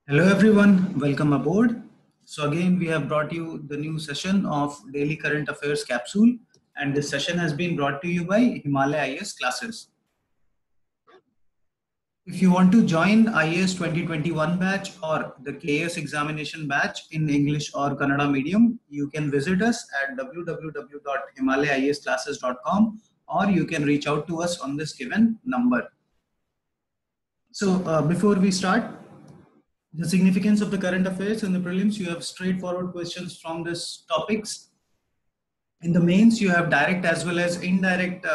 Hello everyone, welcome aboard. So again, we have brought you the new session of Daily Current Affairs Capsule, and this session has been brought to you by Himalaya IAS classes. If you want to join IAS 2021 batch or the KAS examination batch in English or Kannada medium, you can visit us at www.himalayaiasclasses.com or you can reach out to us on this given number. So before we start, the significance of the current affairs in the prelims, you have straightforward questions from these topics. In the mains, you have direct as well as indirect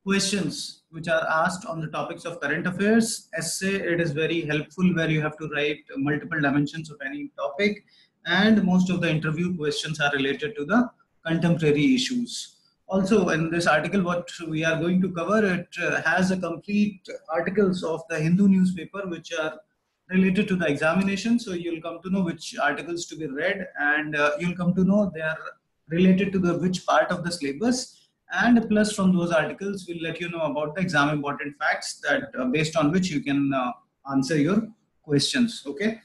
questions which are asked on the topics of current affairs. Essay, it is very helpful where you have to write multiple dimensions of any topic, and most of the interview questions are related to the contemporary issues. Also, in this article, what we are going to cover, it has a complete articles of the Hindu newspaper which are related to the examination. So you'll come to know which articles to be read, and you'll come to know they are related to the which part of the syllabus, and plus from those articles we'll let you know about the exam important facts that based on which you can answer your questions. Okay,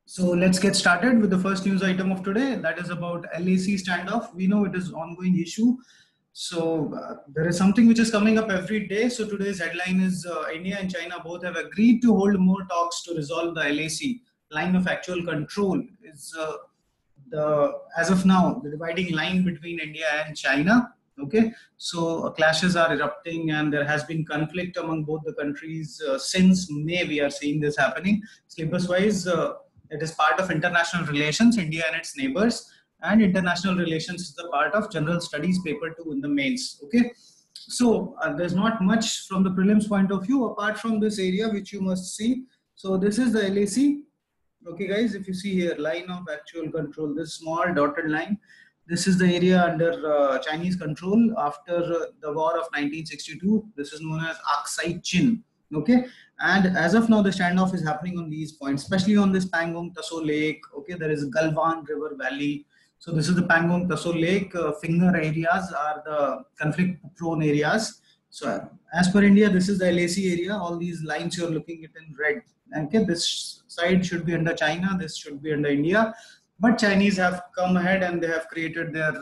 so let's get started with the first news item of today, that is about LAC standoff. We know it is ongoing issue. So there is something which is coming up every day. So today's headline is India and China both have agreed to hold more talks to resolve the LAC line of actual control. Is as of now the dividing line between India and China. Okay, so clashes are erupting and there has been conflict among both the countries since May. We are seeing this happening. Syllabus wise, it is part of international relations, India and its neighbors, and international relations is the part of general studies paper 2 in the mains. Okay, so there's not much from the prelims point of view apart from this area which you must see. So this is the LAC. Okay guys, if you see here, line of actual control, this small dotted line, this is the area under Chinese control after the war of 1962. This is known as Aksai Chin. Okay, and as of now the standoff is happening on these points, especially on this Pangong Taso Lake. Okay, there is Galwan River Valley. So this is the Pangong Taso Lake. Finger areas are the conflict prone areas. So as per India, this is the LAC area. All these lines you're looking at in red. Okay, this side should be under China, this should be under India, but Chinese have come ahead and they have created their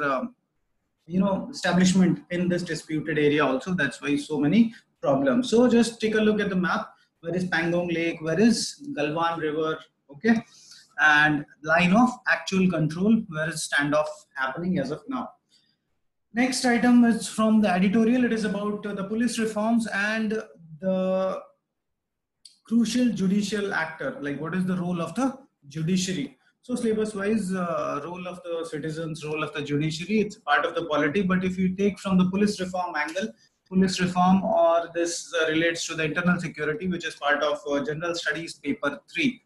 establishment in this disputed area also. That's why so many problems. So just take a look at the map. Where is Pangong Lake? Where is Galwan River? Okay, and line of actual control, where is standoff happening as of now. Next item is from the editorial. It is about the police reforms and the crucial judicial actor, like what is the role of the judiciary. So syllabus wise, role of the citizens, role of the judiciary, it's part of the polity. But if you take from the police reform angle, police reform, or this relates to the internal security, which is part of general studies paper 3.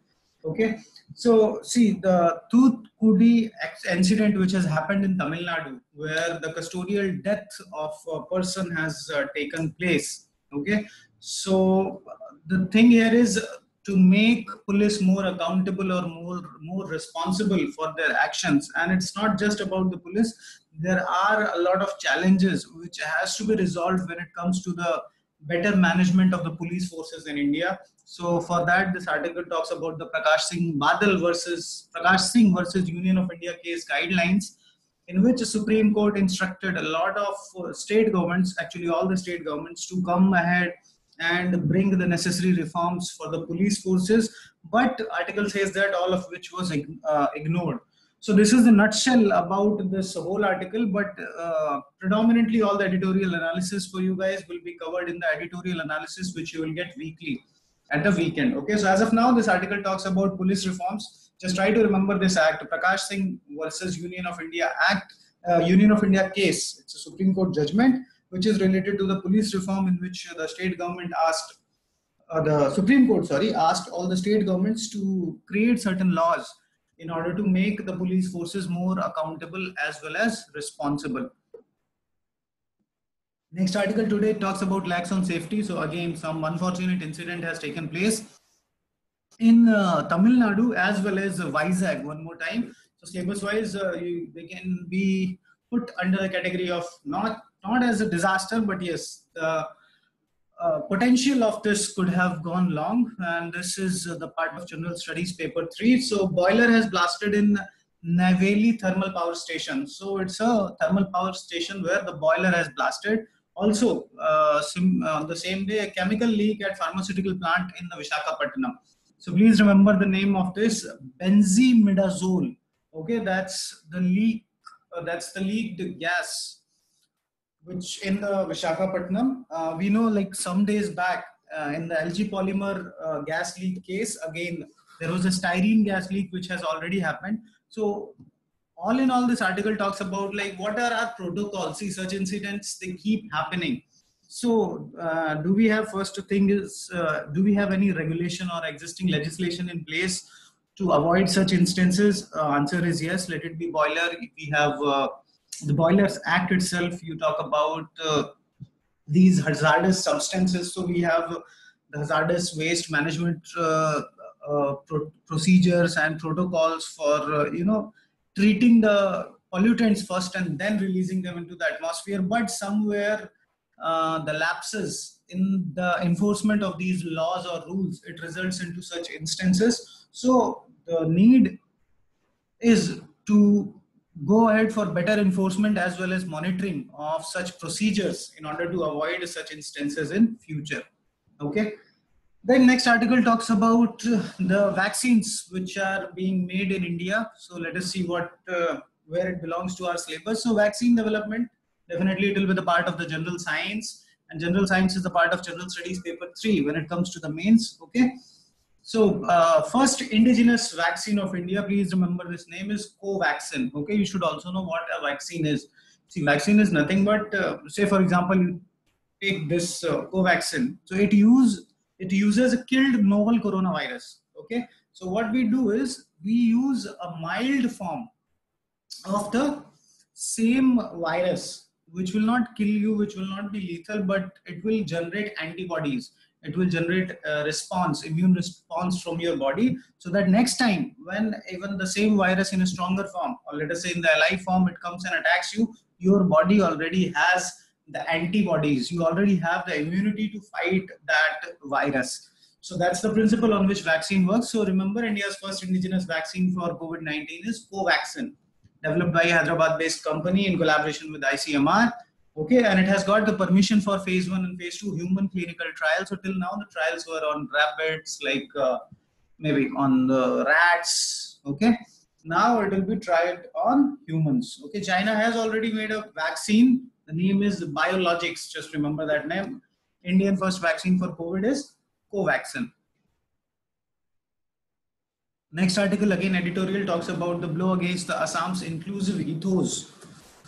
Okay, so see the Thoothukudi incident which has happened in Tamil Nadu, where the custodial death of a person has taken place. Okay, so the thing here is to make police more accountable or more responsible for their actions. And it's not just about the police. There are a lot of challenges which has to be resolved when it comes to the better management of the police forces in India. So for that, this article talks about the Prakash Singh versus Union of India case guidelines, in which the Supreme Court instructed a lot of state governments, actually all the state governments, to come ahead and bring the necessary reforms for the police forces. But article says that all of which was ignored. So this is the nutshell about this whole article, but predominantly all the editorial analysis for you guys will be covered in the editorial analysis, which you will get weekly at the weekend. Okay, so as of now, this article talks about police reforms. Just try to remember this act, Prakash Singh versus Union of India Act, Union of India case. It's a Supreme Court judgment which is related to the police reform, in which the state government asked, the Supreme Court, sorry, asked all the state governments to create certain laws in order to make the police forces more accountable as well as responsible. Next article today talks about lacks on safety. So again, some unfortunate incident has taken place in Tamil Nadu as well as Vizag one more time. So syllabus wise, they can be put under the category of not as a disaster, but yes, the potential of this could have gone long, and this is the part of General Studies paper 3. So boiler has blasted in Neyveli thermal power station. So it's a thermal power station where the boiler has blasted. Also, on the same day, a chemical leak at pharmaceutical plant in the Visakhapatnam. So please remember the name of this, benzimidazole. Okay, that's the leak. That's the leaked gas which in the Visakhapatnam, we know like some days back in the LG Polymer gas leak case, again, there was a styrene gas leak which has already happened. So all in all, this article talks about like what are our protocols. See, such incidents, they keep happening. So do we have, first thing is, do we have any regulation or existing legislation in place to avoid such instances? Answer is yes, let it be boiler. If we have the Boilers Act itself, you talk about these hazardous substances. So we have the hazardous waste management procedures and protocols for, treating the pollutants first and then releasing them into the atmosphere. But somewhere the lapses in the enforcement of these laws or rules, it results into such instances. So the need is to go ahead for better enforcement as well as monitoring of such procedures in order to avoid such instances in future. Okay. Then next article talks about the vaccines which are being made in India. So let us see what where it belongs to our syllabus. So vaccine development, definitely it will be the part of the general science, and general science is the part of general studies paper 3 when it comes to the mains. Okay. So first indigenous vaccine of India, please remember this name is Covaxin. Okay, you should also know what a vaccine is. See, vaccine is nothing but, say for example, you take this Covaxin. So it uses a killed novel coronavirus. Okay, so what we do is we use a mild form of the same virus, which will not kill you, which will not be lethal, but it will generate antibodies. It will generate a response, immune response from your body, so that next time when even the same virus in a stronger form, or let us say in the alive form, it comes and attacks you, your body already has the antibodies. You already have the immunity to fight that virus. So that's the principle on which vaccine works. So remember, India's first indigenous vaccine for COVID-19 is Covaxin, developed by a Hyderabad-based company in collaboration with ICMR. Okay, and it has got the permission for phase 1 and phase 2 human clinical trials. So till now, the trials were on rabbits, like maybe on the rats. Okay, now it will be tried on humans. Okay, China has already made a vaccine. The name is Biologics. Just remember that name. Indian first vaccine for COVID is Covaxin. Next article, again editorial, talks about the blow against the Assam's inclusive ethos.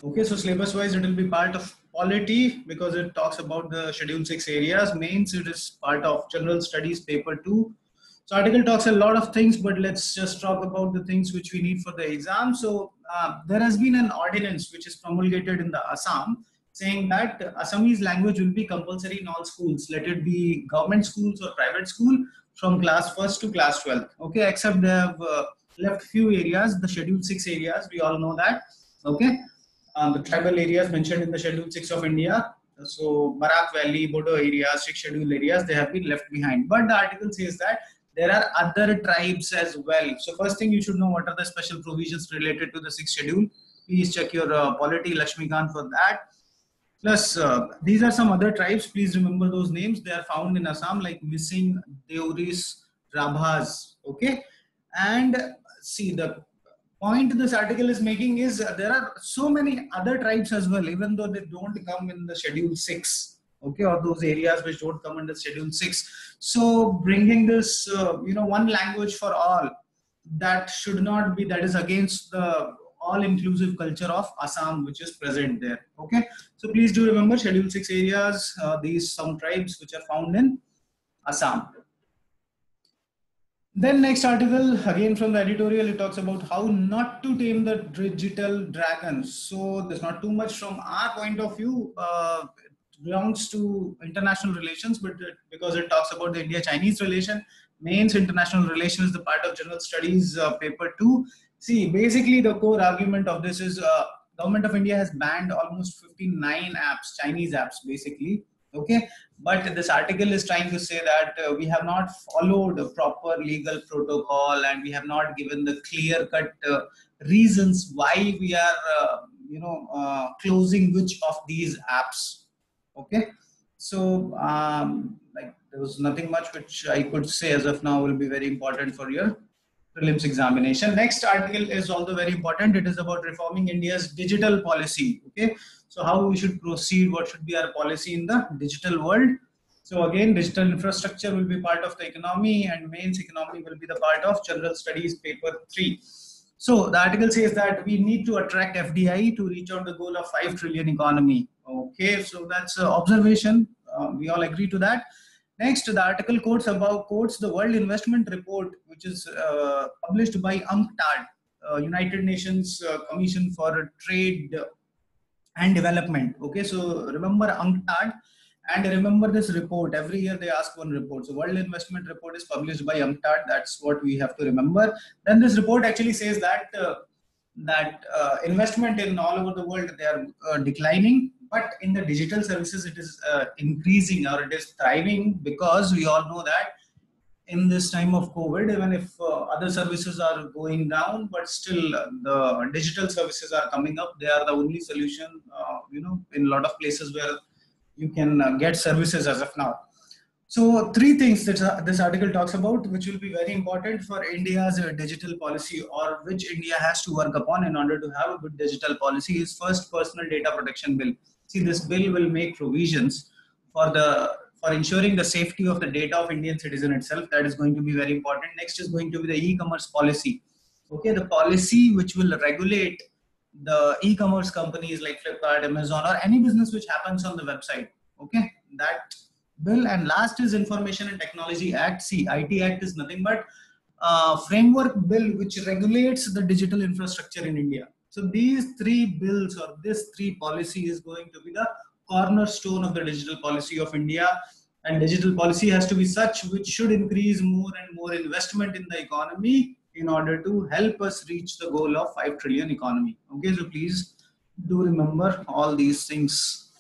Okay, so syllabus wise it will be part of polity because it talks about the schedule 6 areas. Mains, it is part of general studies paper 2. So article talks a lot of things, but let's just talk about the things which we need for the exam. So there has been an ordinance which is promulgated in the Assam saying that Assamese language will be compulsory in all schools, let it be government schools or private school, from class 1st to class 12th. Okay, except they have left few areas, the schedule 6 areas, we all know that. Okay, the tribal areas mentioned in the schedule 6 of India. So Barak Valley, Bodo areas, 6 schedule areas, they have been left behind. But the article says that there are other tribes as well. So first thing you should know, what are the special provisions related to the 6th schedule. Please check your polity Lakshmikant for that. Plus, these are some other tribes. Please remember those names. They are found in Assam, like Missing, Deoris, Rabhas. Okay, and see, the point this article is making is there are so many other tribes as well, even though they don't come in the schedule 6. Okay, or those areas which don't come under schedule 6. So bringing this, one language for all, that should not be, that is against the all-inclusive culture of Assam, which is present there. Okay, so please do remember schedule 6 areas, these some tribes which are found in Assam. Then next article, again from the editorial, it talks about how not to tame the digital dragons. So there's not too much from our point of view. It belongs to international relations, but because it talks about the India-Chinese relation, mains international relations, the part of general studies paper 2. See, basically the core argument of this is government of India has banned almost 59 apps, Chinese apps basically. Okay, But this article is trying to say that we have not followed a proper legal protocol, and we have not given the clear-cut reasons why we are, closing which of these apps. Okay, so like there was nothing much which I could say as of now will be very important for your prelims examination. Next article is also very important. It is about reforming India's digital policy. Okay, so how we should proceed, what should be our policy in the digital world. So again, digital infrastructure will be part of the economy, and mains economy will be the part of general studies paper 3. So the article says that we need to attract FDI to reach out the goal of 5 trillion economy. Okay, so that's an observation. We all agree to that. Next, the article quotes the World Investment Report, which is published by UNCTAD, United Nations Commission for Trade and Development. Okay, so remember UNCTAD and remember this report. Every year they ask one report. So World Investment Report is published by UNCTAD. That's what we have to remember. Then this report actually says that investment in all over the world, they are declining, but in the digital services it is increasing, or it is thriving, because we all know that in this time of COVID, even if other services are going down, but still the digital services are coming up. They are the only solution, in a lot of places where you can get services as of now. So 3 things that this article talks about, which will be very important for India's digital policy, or which India has to work upon in order to have a good digital policy, is first, personal data protection bill. See, this bill will make provisions for ensuring the safety of the data of Indian citizen itself. That is going to be very important. Next is going to be the e-commerce policy. Okay, the policy which will regulate the e-commerce companies like Flipkart, Amazon, or any business which happens on the website. Okay, that bill. And last is Information and Technology Act. See, IT Act is nothing but framework bill which regulates the digital infrastructure in India. So these 3 bills, or this 3 policy, is going to be the cornerstone of the digital policy of India. And digital policy has to be such which should increase more and more investment in the economy in order to help us reach the goal of 5 trillion economy. Okay, so please do remember all these things.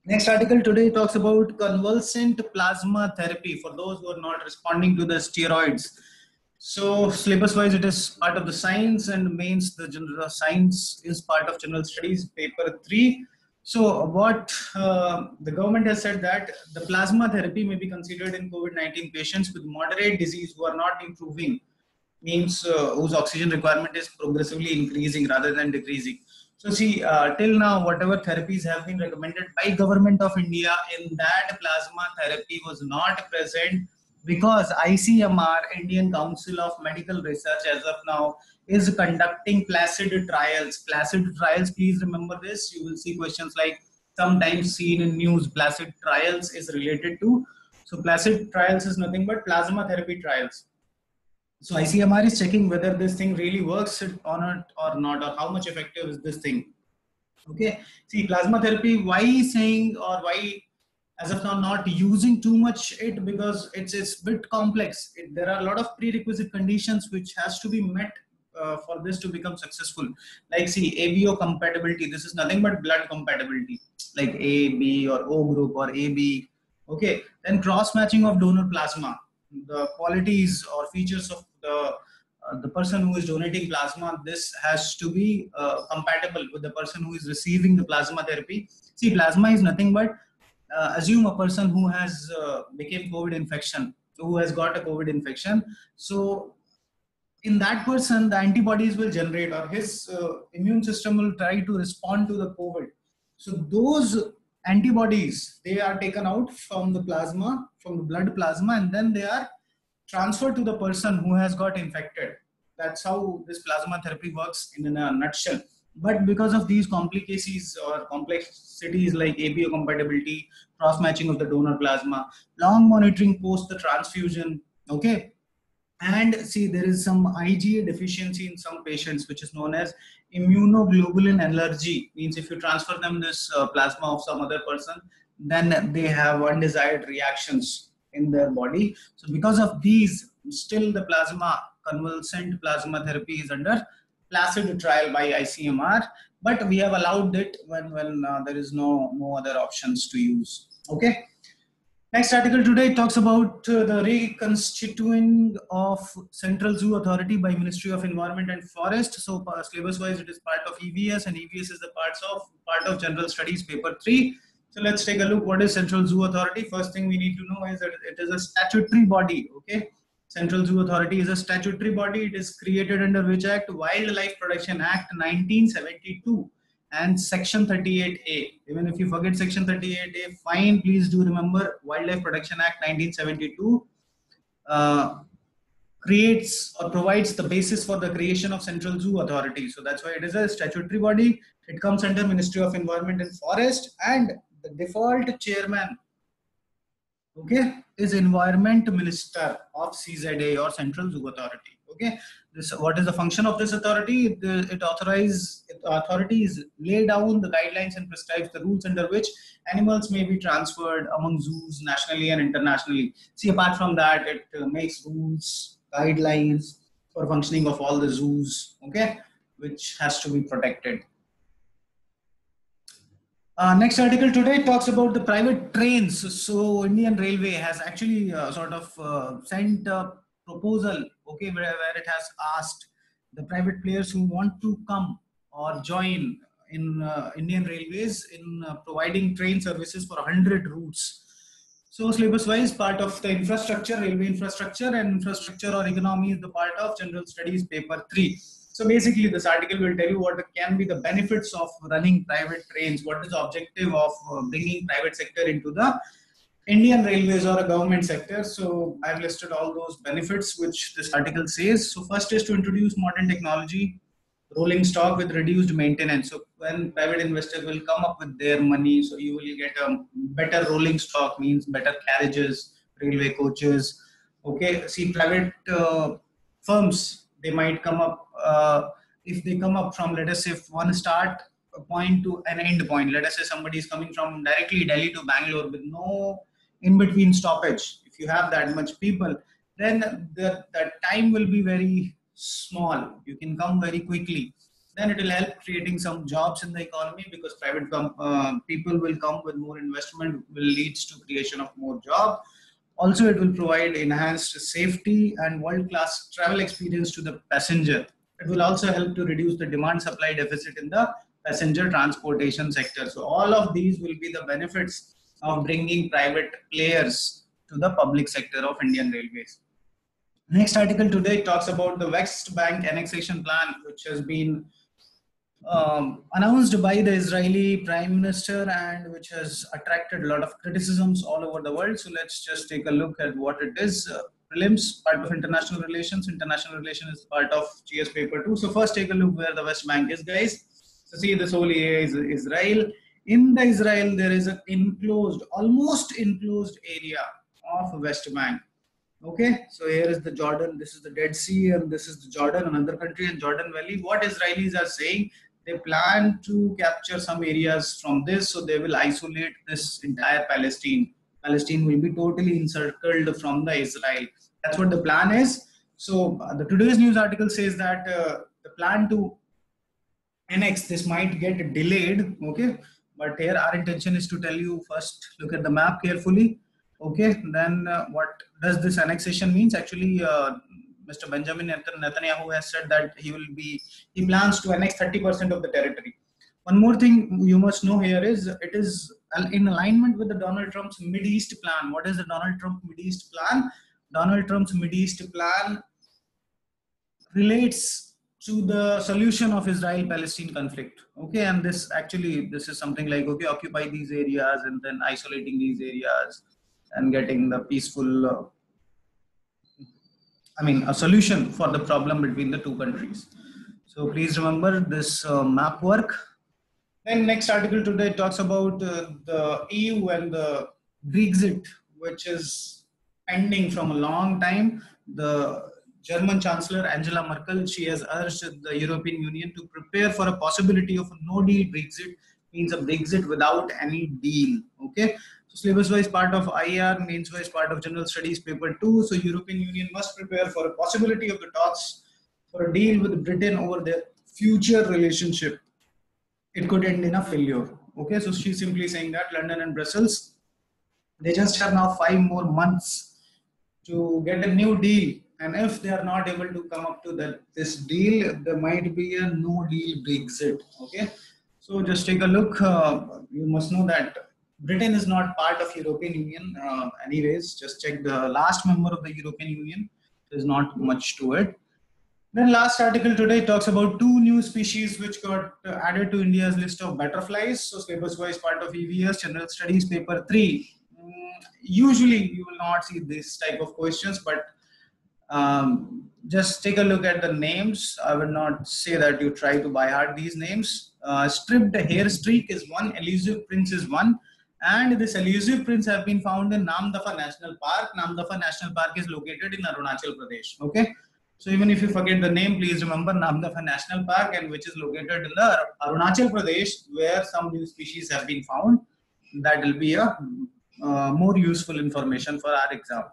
Next article today talks about convalescent plasma therapy for those who are not responding to the steroids. So syllabus wise, it is part of the science, and mains the general science is part of general studies paper 3. So what the government has said that the plasma therapy may be considered in COVID-19 patients with moderate disease who are not improving, means whose oxygen requirement is progressively increasing rather than decreasing. So see, till now, whatever therapies have been recommended by Government of India, in that plasma therapy was not present, because ICMR, Indian Council of Medical Research, as of now is conducting PLACID trials. PLACID trials, please remember this. You will see questions like sometimes seen in news. PLACID trials is related to, so PLACID trials is nothing but plasma therapy trials. So ICMR is checking whether this thing really works on it or not, or how much effective is this thing. Okay, see, plasma therapy, why saying, or why as of now not using too much it, because it's a bit complex. There are a lot of prerequisite conditions which has to be met for this to become successful. Like see, ABO compatibility, this is nothing but blood compatibility, like A, B, or O group, or AB. Okay, then cross matching of donor plasma, the qualities or features of the person who is donating plasma, this has to be compatible with the person who is receiving the plasma therapy. See, plasma is nothing but assume a person who has became COVID infection, who has got a COVID infection. So in that person, the antibodies will generate, or his immune system will try to respond to the COVID. So those antibodies, they are taken out from the plasma, from the blood plasma, and then they are transferred to the person who has got infected. That's how this plasma therapy works in a nutshell. But because of these complications or complexities like ABO compatibility, cross-matching of the donor plasma, long monitoring post the transfusion, okay, and see, there is some IgA deficiency in some patients, which is known as immunoglobulin allergy. Means if you transfer them this plasma of some other person, then they have undesired reactions in their body. So because of these, still the convalescent plasma therapy is under PLACID trial by ICMR, but we have allowed it when there is no other options to use. Okay. Next article today talks about the reconstituting of Central Zoo Authority by Ministry of Environment and Forest. So syllabus wise, it is part of EVS, and EVS is the part of General Studies paper 3. So let's take a look. What is Central Zoo Authority? First thing we need to know is that it is a statutory body. Okay, Central Zoo Authority is a statutory body. It is created under which act? Wildlife Protection Act 1972 and section 38A. Even if you forget section 38A, fine, please do remember Wildlife Protection Act 1972 creates or provides the basis for the creation of Central Zoo Authority. So that's why it is a statutory body. It comes under Ministry of Environment and Forest, and the default chairman, okay, is Environment Minister of CZA or Central Zoo Authority. Okay, this, what is the function of this authority? Authorities lay down the guidelines and prescribes the rules under which animals may be transferred among zoos nationally and internationally. See, apart from that, it makes rules, guidelines for functioning of all the zoos, okay, which has to be protected. Next article today talks about the private trains. So Indian Railway has actually sent a proposal, okay, where it has asked the private players who want to come or join in Indian Railways in providing train services for 100 routes. So syllabus wise, part of the infrastructure, railway infrastructure, and infrastructure or economy is the part of General Studies paper 3. So basically, this article will tell you what can be the benefits of running private trains. What is the objective of bringing private sector into the Indian Railways or a government sector. So I've listed all those benefits which this article says. So first is to introduce modern technology, rolling stock with reduced maintenance. So when private investors will come up with their money, so you will get a better rolling stock, means better carriages, railway coaches. Okay, see, private firms, they might come up, if they come up from, let us say, one start point to an end point. Let us say somebody is coming from directly Delhi to Bangalore with no in between stoppage. If you have that much people, then the time will be very small. You can come very quickly. Then it will help creating some jobs in the economy, because private people will come with more investment, will lead to creation of more job. Also, it will provide enhanced safety and world-class travel experience to the passenger. It will also help to reduce the demand-supply deficit in the passenger transportation sector. So all of these will be the benefits of bringing private players to the public sector of Indian Railways. Next article today talks about the West Bank annexation plan, which has been announced by the Israeli Prime Minister and which has attracted a lot of criticisms all over the world. So let's just take a look at what it is. Prelims, part of international relations. International relations is part of GS paper 2. So first take a look where the West Bank is, guys. So see, this whole area is Israel. In the Israel, there is an enclosed, almost enclosed area of West Bank. Okay, so here is the Jordan, this is the Dead Sea, and this is the Jordan, another country in Jordan Valley. What Israelis are saying, they plan to capture some areas from this, so they will isolate this entire Palestine. Palestine will be totally encircled from the Israel. That's what the plan is. So the today's news article says that the plan to annex this might get delayed. Okay, but here our intention is to tell you, first look at the map carefully. Okay, then what does this annexation means? Actually, Mr. Benjamin Netanyahu has said that he plans to annex 30% of the territory. One more thing you must know here is it is in alignment with the Donald Trump's Mideast plan. What is the Donald Trump Mideast plan? Donald Trump's Mideast plan relates to the solution of Israel-Palestine conflict. Okay, and this is something like, okay, occupy these areas and then isolating these areas and getting the peaceful, a solution for the problem between the two countries. So please remember this map work. Then next article today talks about the EU and the Brexit, which is pending from a long time. The German Chancellor Angela Merkel, she has urged the European Union to prepare for a possibility of a no-deal Brexit, means a Brexit without any deal. Okay. So syllabus-wise part of IR, mains-wise part of General Studies paper 2. So European Union must prepare for a possibility of the talks for a deal with Britain over their future relationship. It could end in a failure. Okay, so she's simply saying that London and Brussels They just have now 5 more months to get a new deal. And if they are not able to come up to this deal, there might be a no deal Brexit. Okay. So just take a look. You must know that Britain is not part of European Union. Anyways, just check the last member of the European Union. There's not much to it. Then last article today talks about 2 new species which got added to India's list of butterflies. So syllabus wise part of EVS General Studies paper 3. Usually you will not see this type of questions, but just take a look at the names. I will not say that you try to by heart these names. Striped hair streak is one, elusive prince is one, and this elusive prince have been found in Namdapha National Park. Namdapha National Park is located in Arunachal Pradesh. Okay. So even if you forget the name, please remember Namdapha National Park, and which is located in the Arunachal Pradesh, where some new species have been found. That will be a more useful information for our exam.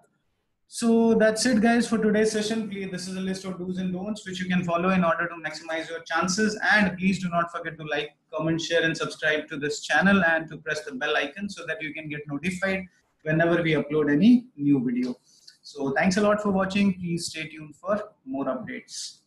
So that's it, guys, for today's session. Please, this is a list of do's and don'ts which you can follow in order to maximize your chances. And please do not forget to like, comment, share, and subscribe to this channel, and to press the bell icon so that you can get notified whenever we upload any new video. So thanks a lot for watching. Please stay tuned for more updates.